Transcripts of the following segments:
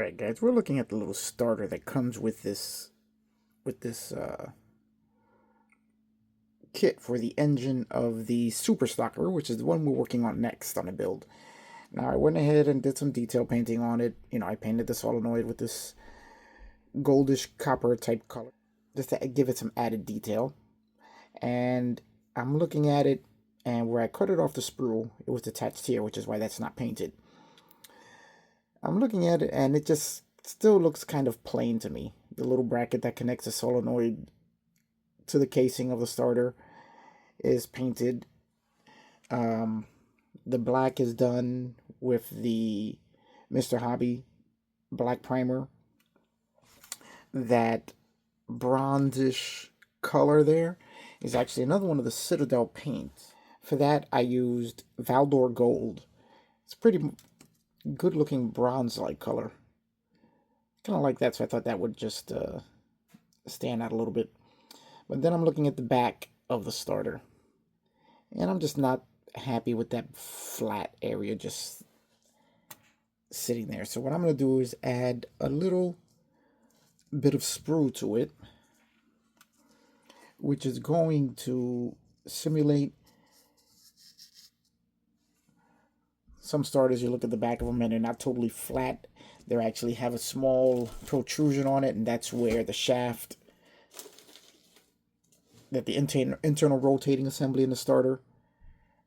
Alright guys, we're looking at the little starter that comes with this kit for the engine of the Super Stocker, which is the one we're working on next on the build. Now I went ahead and did some detail painting on it. You know, I painted the solenoid with this goldish copper type color just to give it some added detail. And I'm looking at it, and where I cut it off the sprue, it was attached here, which is why that's not painted. I'm looking at it, and it just still looks kind of plain to me. The little bracket that connects the solenoid to the casing of the starter is painted. The black is done with the Mr. Hobby black primer. That bronzish color there is actually another one of the Citadel paints. For that, I used Valdor Gold. It's pretty good looking bronze-like color. Kind of like that, so I thought that would just stand out a little bit. But then I'm looking at the back of the starter, and I'm just not happy with that flat area just sitting there. So what I'm going to do is add a little bit of sprue to it, which is going to simulate some starters. You look at the back of them and they're not totally flat. They actually have a small protrusion on it, and that's where the shaft, that the internal rotating assembly in the starter,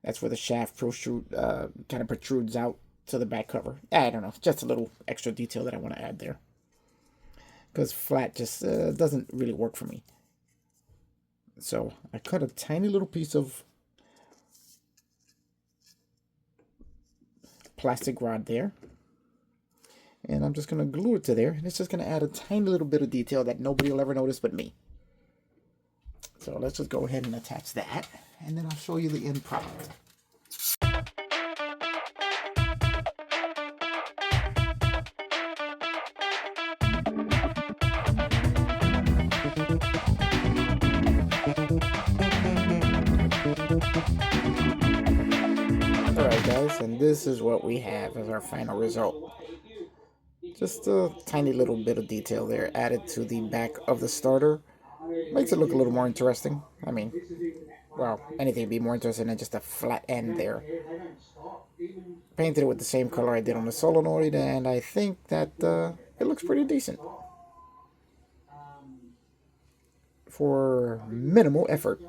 that's where the shaft kind of protrudes out to the back cover. I don't know, just a little extra detail that I want to add there, because flat just doesn't really work for me. So I cut a tiny little piece of plastic rod there, and I'm just going to glue it to there, and it's just going to add a tiny little bit of detail that nobody will ever notice but me. So let's just go ahead and attach that, and then I'll show you the end product. Alright guys, and this is what we have as our final result. Just a tiny little bit of detail there added to the back of the starter. Makes it look a little more interesting. I mean, well, anything would be more interesting than just a flat end there. Painted it with the same color I did on the solenoid, and I think that it looks pretty decent for minimal effort.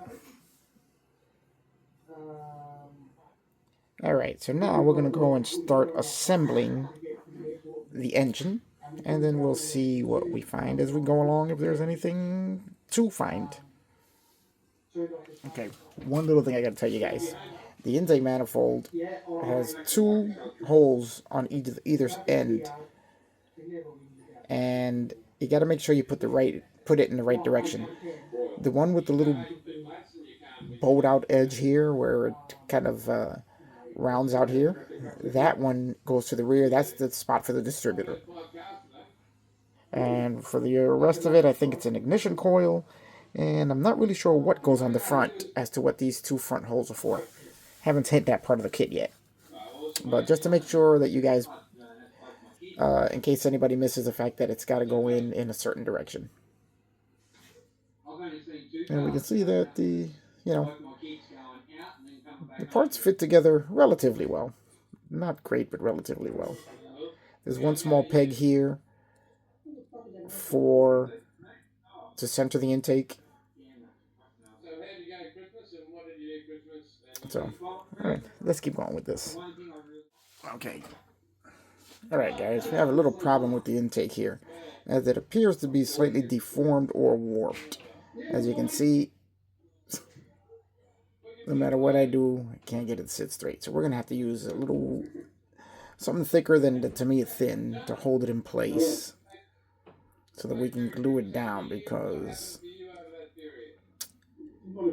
Alright, so now we're going to go and start assembling the engine, and then we'll see what we find as we go along, if there's anything to find. Okay, one little thing I gotta tell you guys. The intake manifold has two holes on either end, and you gotta make sure you put it in the right direction. The one with the little bowed out edge here, where it kind of rounds out here, that one goes to the rear. That's the spot for the distributor. And for the rest of it, I think it's an ignition coil, and I'm not really sure what goes on the front as to what these two front holes are for. Haven't hit that part of the kit yet. But just to make sure that you guys, in case anybody misses the fact that it's got to go in a certain direction. And we can see that the parts fit together relatively well. Not great, but relatively well. There's one small peg here to center the intake. So, alright, let's keep going with this. Okay. Alright guys, we have a little problem with the intake here, as it appears to be slightly deformed or warped. As you can see, no matter what I do, I can't get it to sit straight. So we're going to have to use a little, something thicker than, to me, thin, to hold it in place, so that we can glue it down, because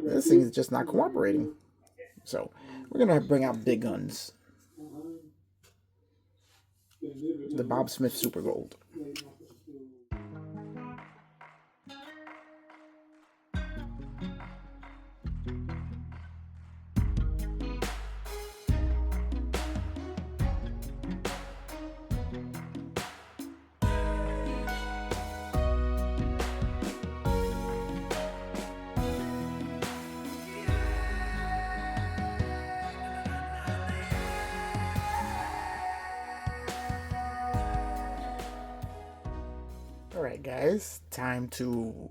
this thing is just not cooperating. So we're going to bring out big guns. The Bob Smith Super Gold. Alright guys, time to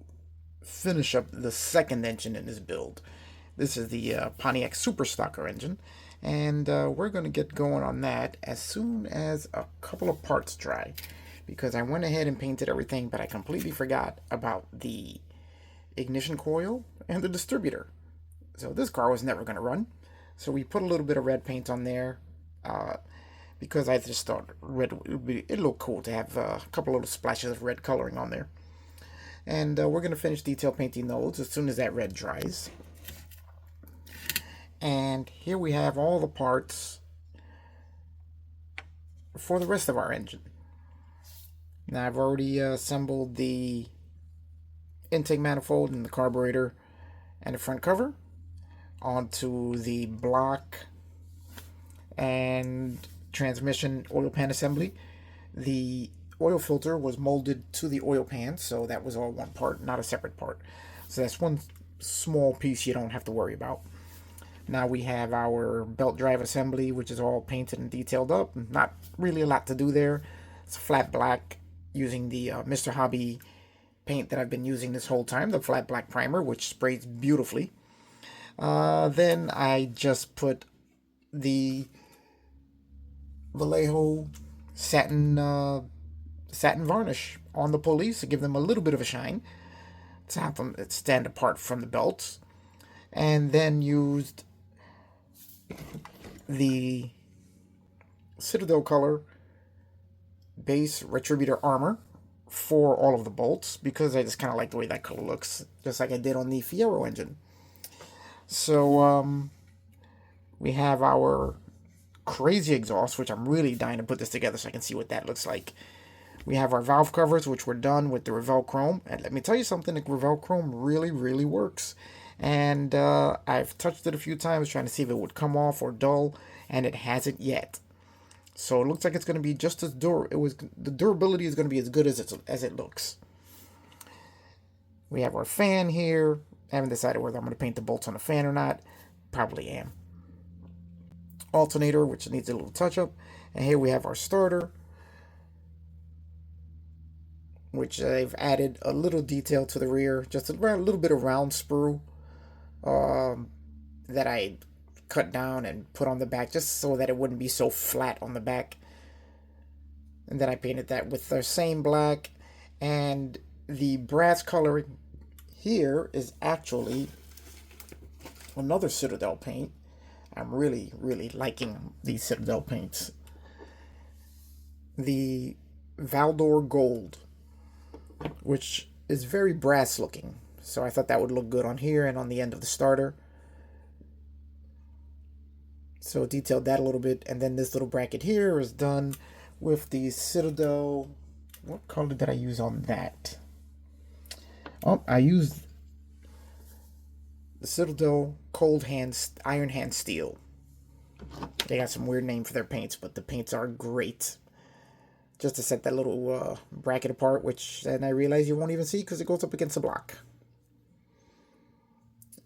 finish up the second engine in this build. This is the Pontiac Super Stocker engine, and we're going to get going on that as soon as a couple of parts dry, because I went ahead and painted everything, but I completely forgot about the ignition coil and the distributor. So this car was never going to run, so we put a little bit of red paint on there, because I just thought red it'd look cool to have a couple little splashes of red coloring on there. And we're going to finish detail painting those as soon as that red dries. And here we have all the parts for the rest of our engine. Now I've already assembled the intake manifold and the carburetor and the front cover onto the block and transmission oil pan assembly. The oil filter was molded to the oil pan, so that was all one part, not a separate part. So that's one small piece you don't have to worry about. Now we have our belt drive assembly, which is all painted and detailed up. Not really a lot to do there. It's flat black using the Mr. Hobby paint that I've been using this whole time, the flat black primer, which sprays beautifully. Then I just put the Vallejo satin varnish on the pulleys to give them a little bit of a shine, to have them stand apart from the belts, and then used the Citadel color base retributor armor for all of the bolts, because I just kind of like the way that color looks, just like I did on the Fiero engine. So we have our crazy exhaust, which I'm really dying to put this together so I can see what that looks like. We have our valve covers, which were done with the Revell Chrome, and let me tell you something, the Revell Chrome really works. And I've touched it a few times trying to see if it would come off or dull, and it hasn't yet. So it looks like it's going to be just as the durability is going to be as good as it looks. We have our fan here. I haven't decided whether I'm going to paint the bolts on the fan or not. Probably am. Alternator, which needs a little touch up. And here we have our starter, which I've added a little detail to the rear, just a little bit of round sprue that I cut down and put on the back, just so that it wouldn't be so flat on the back. And then I painted that with the same black, and the brass coloring here is actually another Citadel paint. I'm really liking these Citadel paints. The Valdor Gold, which is very brass looking, so I thought that would look good on here and on the end of the starter. So detailed that a little bit, and then this little bracket here is done with the Citadel. What color did I use on that? Oh, I used the Citadel Iron Hand Steel. They got some weird name for their paints, but the paints are great. Just to set that little bracket apart, which then I realize you won't even see because it goes up against the block.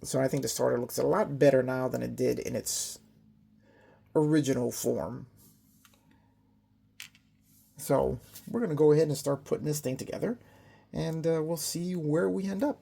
So I think the starter looks a lot better now than it did in its original form. So we're going to go ahead and start putting this thing together, and we'll see where we end up.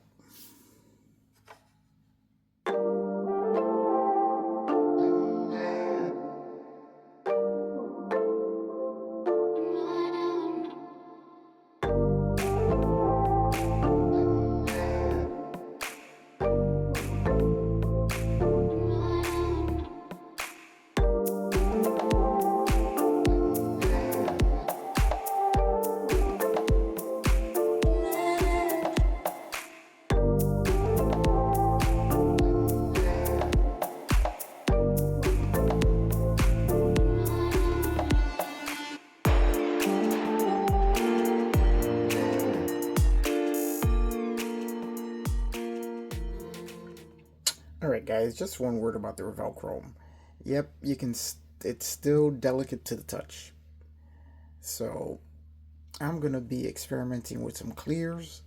Alright guys, just one word about the Revell Chrome. Yep, it's still delicate to the touch. So I'm going to be experimenting with some clears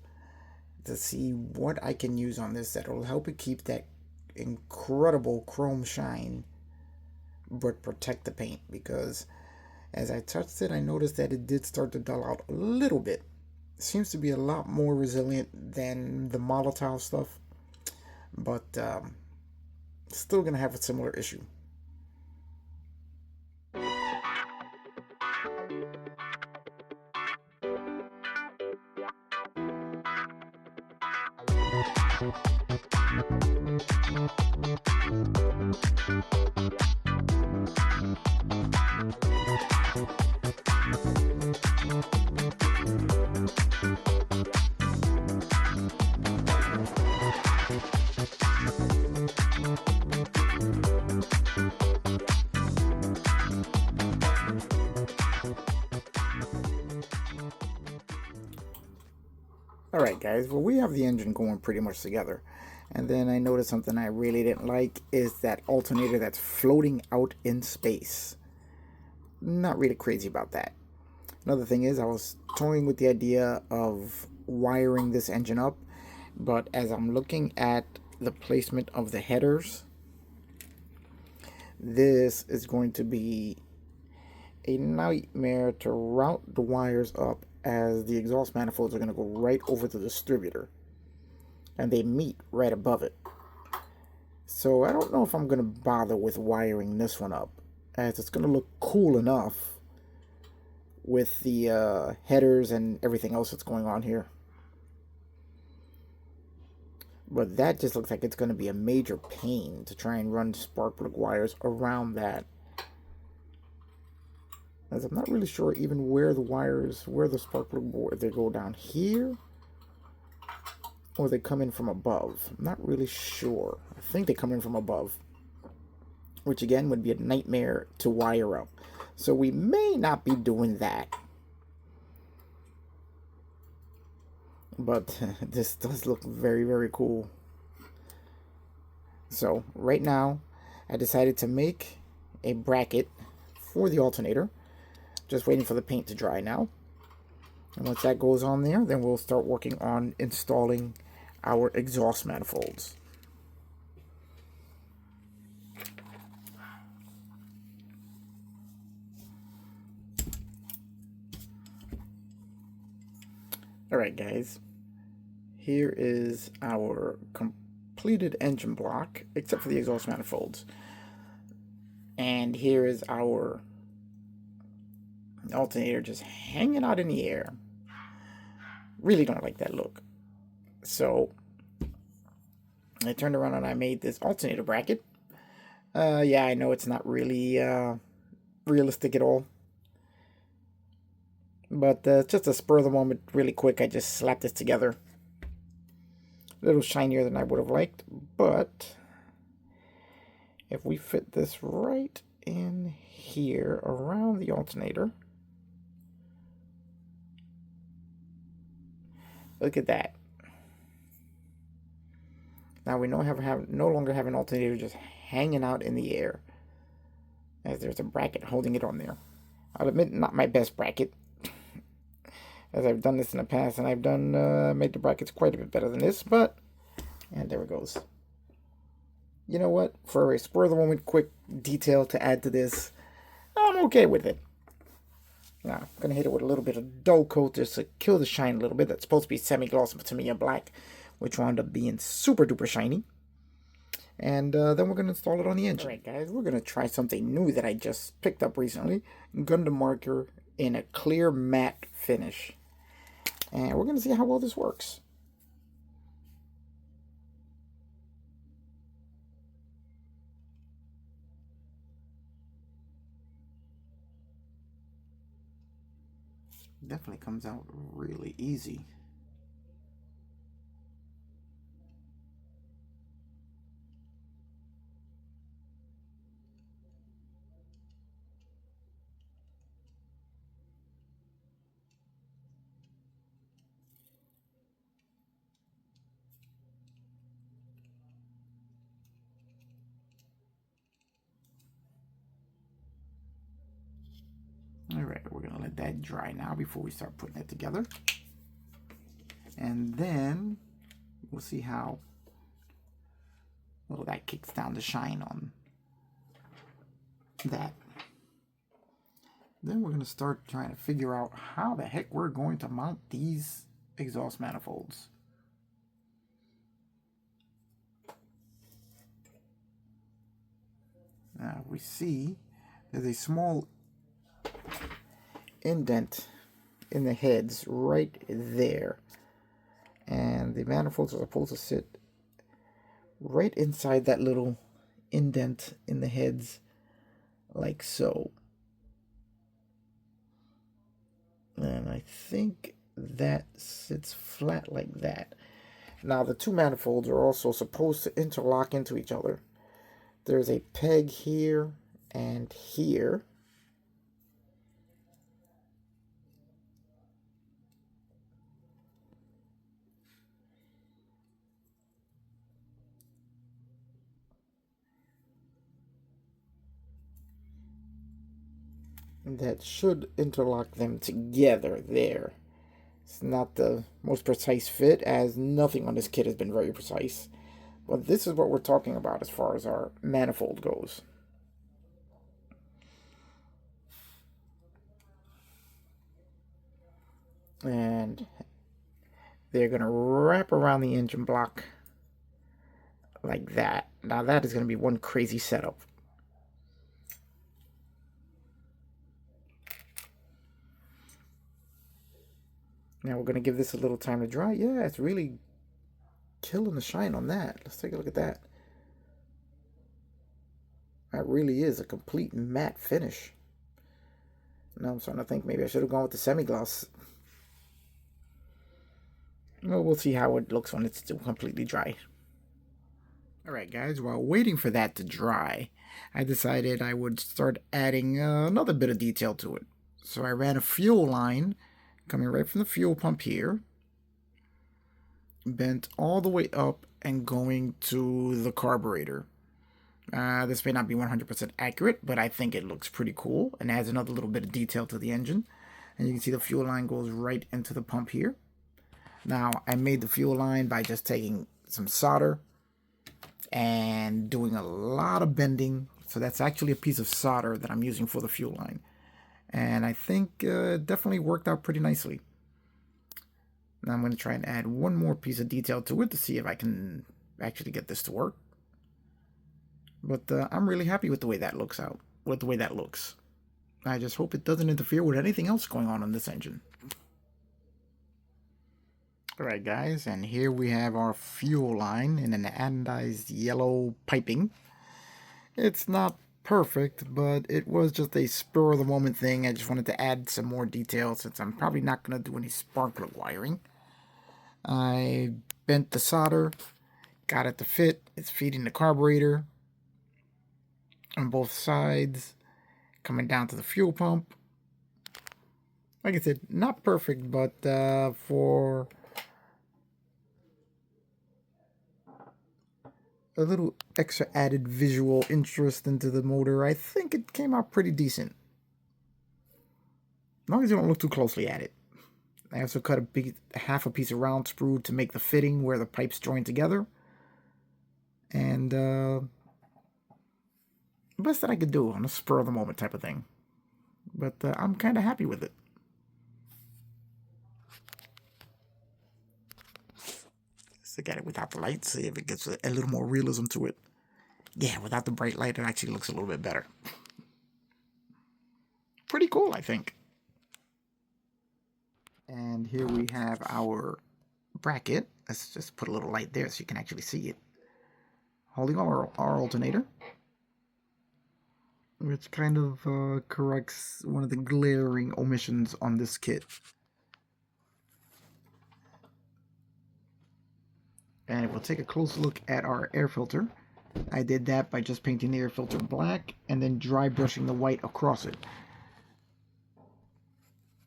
to see what I can use on this that will help it keep that incredible chrome shine, but protect the paint, because as I touched it, I noticed that it did start to dull out a little bit. Seems to be a lot more resilient than the Molotov stuff, but still gonna have a similar issue. Alright guys, well we have the engine going pretty much together. And then I noticed something I really didn't like is that alternator that's floating out in space. Not really crazy about that. Another thing is I was toying with the idea of wiring this engine up, but as I'm looking at the placement of the headers, this is going to be a nightmare to route the wires up, as the exhaust manifolds are going to go right over the distributor and they meet right above it. So I don't know if I'm going to bother with wiring this one up, as it's going to look cool enough with the headers and everything else that's going on here. But that just looks like it's going to be a major pain to try and run spark plug wires around that, as I'm not really sure even where the spark plug board, they go down here or they come in from above. I'm not really sure. I think they come in from above, which again would be a nightmare to wire up. So we may not be doing that. But this does look very, very cool. So right now I decided to make a bracket for the alternator. Just waiting for the paint to dry now. And once that goes on there, then we'll start working on installing our exhaust manifolds. Alright guys, here is our completed engine block, except for the exhaust manifolds. And here is our alternator just hanging out in the air. Really don't like that look. So I turned around and I made this alternator bracket. Yeah, I know it's not really realistic at all, but just a spur of the moment, really quick, I just slapped this together. A little shinier than I would have liked, but if we fit this right in here around the alternator, look at that. Now we no longer have an alternator just hanging out in the air, as there's a bracket holding it on there. I'll admit, not my best bracket, as I've done this in the past, and I've done made the brackets quite a bit better than this, but, and there it goes. You know what? For a spur of the moment quick detail to add to this, I'm okay with it. Now, I'm going to hit it with a little bit of dull coat just to kill the shine a little bit. That's supposed to be semi-gloss Tamiya black, which wound up being super duper shiny. And then we're going to install it on the engine. Alright guys, we're going to try something new that I just picked up recently. Gundam marker in a clear matte finish. And we're going to see how well this works. Definitely comes out really easy. Alright, we're going to let that dry now before we start putting it together. And then we'll see how well that kicks down the shine on that. Then we're going to start trying to figure out how the heck we're going to mount these exhaust manifolds. Now we see there's a small indent in the heads right there. And the manifolds are supposed to sit right inside that little indent in the heads, like so. And I think that sits flat like that. Now the two manifolds are also supposed to interlock into each other. There's a peg here and here. That should interlock them together there. It's not the most precise fit, as nothing on this kit has been very precise. But this is what we're talking about as far as our manifold goes. And they're going to wrap around the engine block like that. Now that is going to be one crazy setup. Now we're going to give this a little time to dry. Yeah, it's really killing the shine on that. Let's take a look at that. That really is a complete matte finish. Now I'm starting to think maybe I should have gone with the semi-gloss. Well, we'll see how it looks when it's still completely dry. Alright guys, while waiting for that to dry, I decided I would start adding another bit of detail to it. So I ran a fuel line coming right from the fuel pump here, bent all the way up and going to the carburetor. This may not be 100% accurate, but I think it looks pretty cool and adds another little bit of detail to the engine. And you can see the fuel line goes right into the pump here. Now, I made the fuel line by just taking some solder and doing a lot of bending. So that's actually a piece of solder that I'm using for the fuel line. And I think it definitely worked out pretty nicely. Now I'm going to try and add one more piece of detail to it to see if I can actually get this to work. But I'm really happy with the way that looks out. With the way that looks. I just hope it doesn't interfere with anything else going on in this engine. Alright guys, and here we have our fuel line in an anodized yellow piping. It's not perfect, but it was just a spur of the moment thing. I just wanted to add some more detail since I'm probably not going to do any spark plug wiring. I bent the solder, got it to fit. It's feeding the carburetor on both sides, coming down to the fuel pump. Like I said, not perfect, but for a little extra added visual interest into the motor, I think it came out pretty decent. As long as you don't look too closely at it. I also cut half a piece of round sprue to make the fitting where the pipes join together. And the best that I could do on a spur of the moment type of thing. But I'm kind of happy with it. Let's look at it without the light, see if it gets a little more realism to it. Yeah, without the bright light, it actually looks a little bit better. Pretty cool, I think. And here we have our bracket. Let's just put a little light there so you can actually see it. Holding our alternator, which kind of corrects one of the glaring omissions on this kit. And we'll take a close look at our air filter. I did that by just painting the air filter black and then dry brushing the white across it.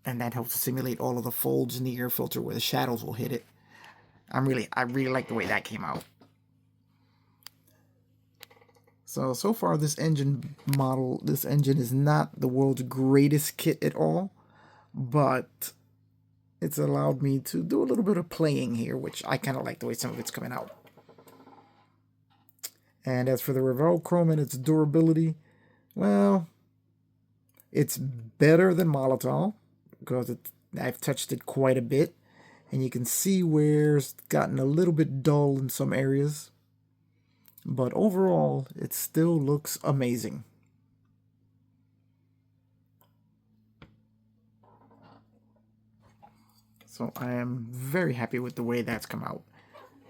And that helps to simulate all of the folds in the air filter where the shadows will hit it. I really like the way that came out. So far this engine is not the world's greatest kit at all, but it's allowed me to do a little bit of playing here, which I kind of like the way some of it's coming out. And as for the Revell Chrome and its durability, well, It's better than Molotov because I've touched it quite a bit, and you can see where it's gotten a little bit dull in some areas. But overall, it still looks amazing. So I am very happy with the way that's come out.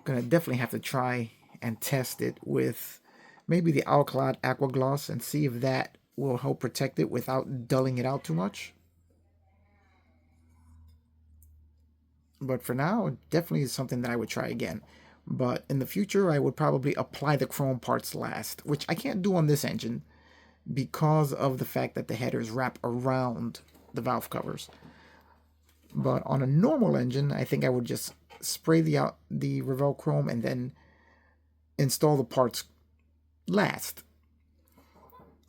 Gonna definitely have to try and test it with maybe the Alclad Aqua Gloss and see if that will help protect it without dulling it out too much. But for now, it definitely is something that I would try again. But in the future, I would probably apply the chrome parts last, which I can't do on this engine because of the fact that the headers wrap around the valve covers. But on a normal engine, I think I would just spray the Revell chrome and then install the parts last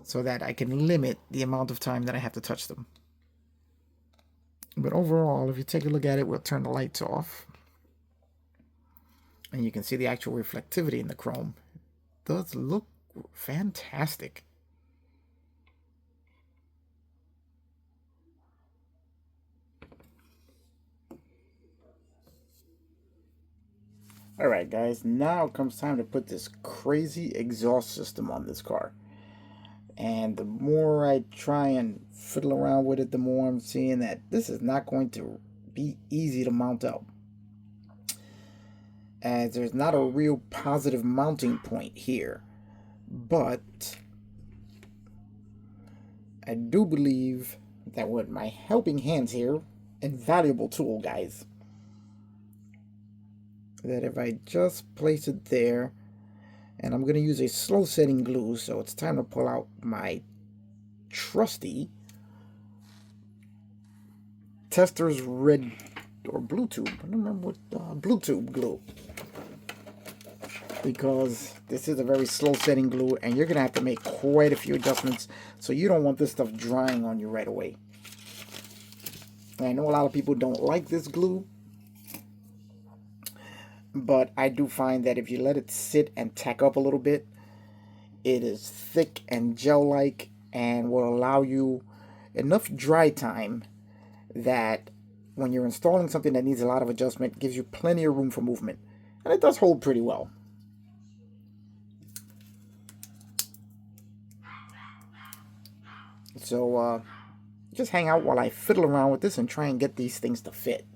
so that I can limit the amount of time that I have to touch them. But overall, if you take a look at it, we'll turn the lights off. And you can see the actual reflectivity in the chrome. It does look fantastic. Alright guys, now it comes time to put this crazy exhaust system on this car. And the more I try and fiddle around with it, the more I'm seeing that this is not going to be easy to mount up, as there's not a real positive mounting point here. But I do believe that with my helping hands here, invaluable tool guys, that if I just place it there, and I'm going to use a slow setting glue, so it's time to pull out my trusty Tester's red or blue tube. I don't remember what blue tube glue, because this is a very slow setting glue and you're going to have to make quite a few adjustments, so you don't want this stuff drying on you right away. And I know a lot of people don't like this glue, but I do find that if you let it sit and tack up a little bit, it is thick and gel-like and will allow you enough dry time that when you're installing something that needs a lot of adjustment, gives you plenty of room for movement. And it does hold pretty well. So just hang out while I fiddle around with this and try and get these things to fit.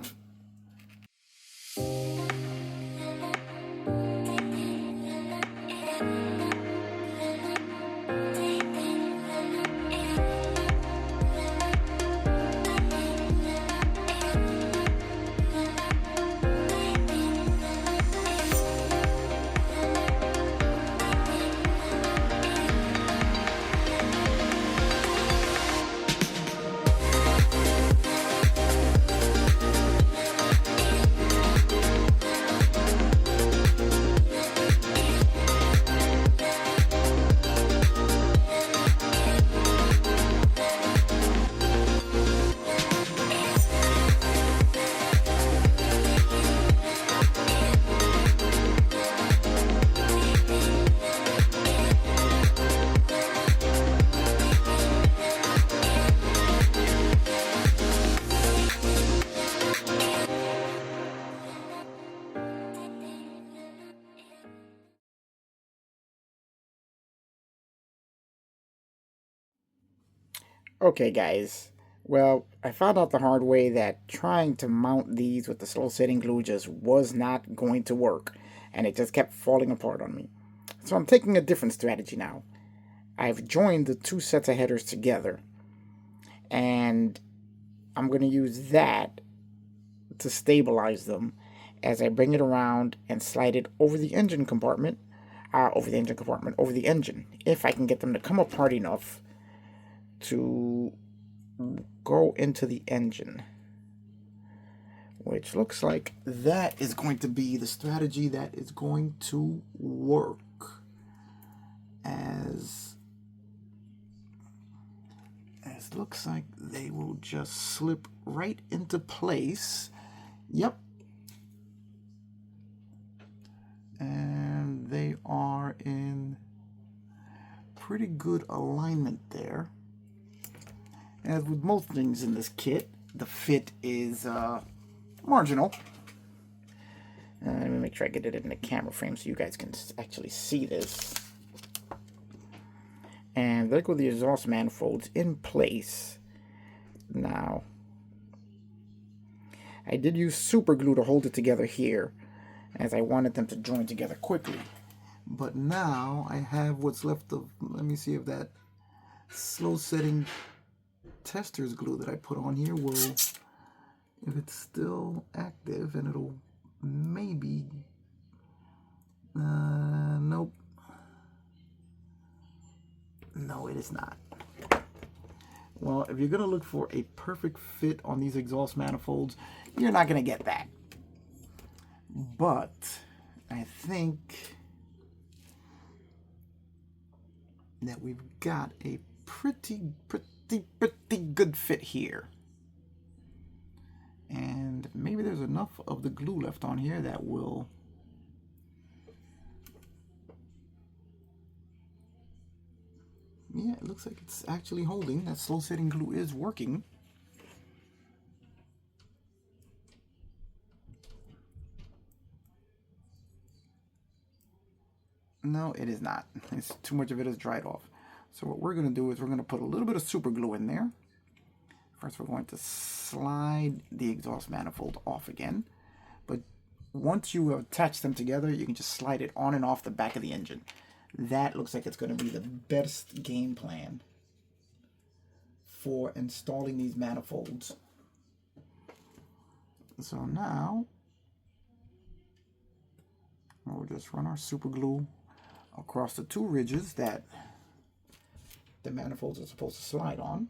Okay guys, well, I found out the hard way that trying to mount these with the slow setting glue just was not going to work, and it just kept falling apart on me. So I'm taking a different strategy now. I've joined the two sets of headers together, and I'm going to use that to stabilize them as I bring it around and slide it over the engine compartment, over the engine, if I can get them to come apart enough to go into the engine, which looks like that is going to be the strategy that is going to work, as looks like they will just slip right into place. Yep, and they are in pretty good alignment there. As with most things in this kit, the fit is marginal. Let me make sure I get it in the camera frame so you guys can actually see this. And there go the exhaust manifolds in place. Now, I did use super glue to hold it together here, as I wanted them to join together quickly. But now I have what's left of, let me see if that slow setting tester's glue that I put on here will, if it's still active, and it'll maybe, nope. No, it is not. Well, if you're going to look for a perfect fit on these exhaust manifolds, you're not going to get that. But I think that we've got a pretty good fit here. And maybe there's enough of the glue left on here that will... Yeah, it looks like it's actually holding. That slow setting glue is working. No, it is not. It's too much of it is dried off. So what we're going to do is we're going to put a little bit of super glue in there. First, we're going to slide the exhaust manifold off again. But once you attach them together, you can just slide it on and off the back of the engine. That looks like it's going to be the best game plan for installing these manifolds. So now, we'll just run our super glue across the two ridges that the manifolds are supposed to slide on.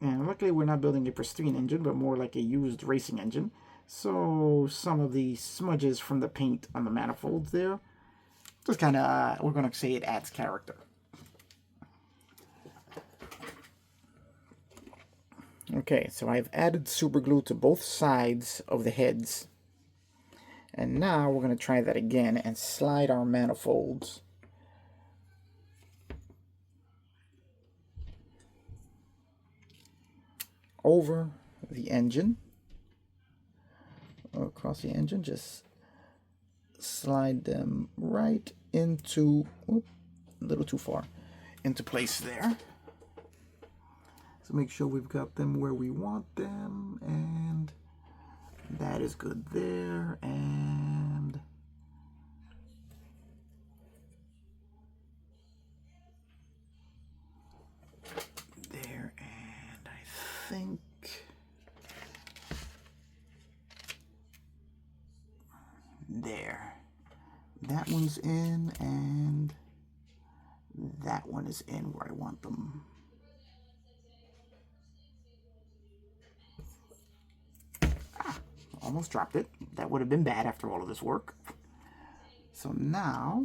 And luckily we're not building a pristine engine, but more like a used racing engine. So some of the smudges from the paint on the manifolds there, just kind of, we're going to say it adds character. Okay, so I've added super glue to both sides of the heads. And now we're going to try that again and slide our manifolds over the engine, across the engine. Just slide them right into, a little too far, into place there. So make sure we've got them where we want them, and that is good there, and there, and I think there. That one's in, and that one is in where I want them. Almost dropped it. That would have been bad after all of this work. So now,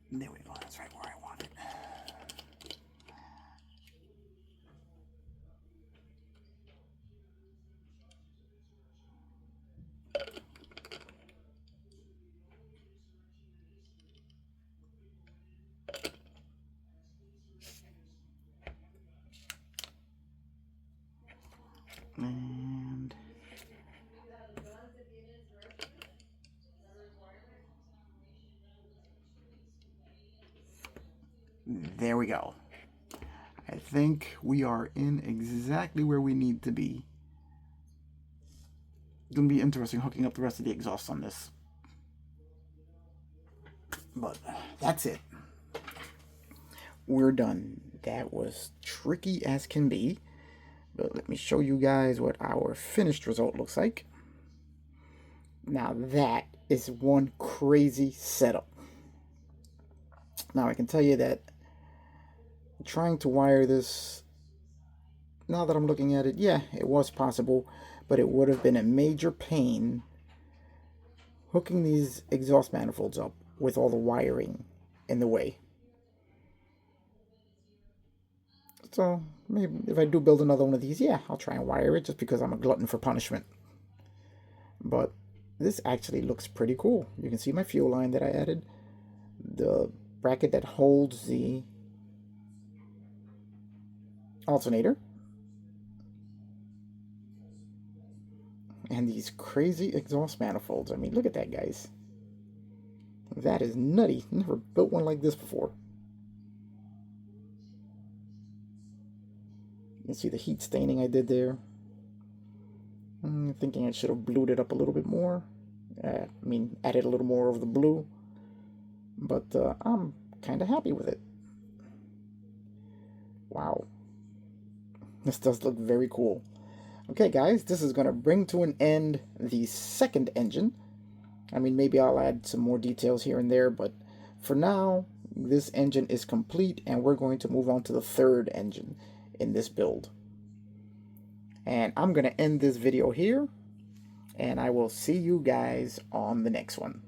there we go. That's right where I want it. And there we go. I think we are in exactly where we need to be. It's going to be interesting hooking up the rest of the exhaust on this. But that's it. We're done. That was tricky as can be. But let me show you guys what our finished result looks like. Now that is one crazy setup. Now I can tell you that trying to wire this, now that I'm looking at it, yeah, it was possible, but it would have been a major pain hooking these exhaust manifolds up with all the wiring in the way. So maybe if I do build another one of these, yeah, I'll try and wire it just because I'm a glutton for punishment. But this actually looks pretty cool. You can see my fuel line that I added, the bracket that holds the alternator, and these crazy exhaust manifolds. I mean, look at that, guys. That is nutty. Never built one like this before. You can see the heat staining I did there. I'm thinking I should have blued it up a little bit more. I mean, added a little more of the blue. But I'm kind of happy with it. Wow. This does look very cool. Okay, guys, this is going to bring to an end the second engine. I mean, maybe I'll add some more details here and there, but for now, this engine is complete, and we're going to move on to the third engine in this build. And I'm going to end this video here, and I will see you guys on the next one.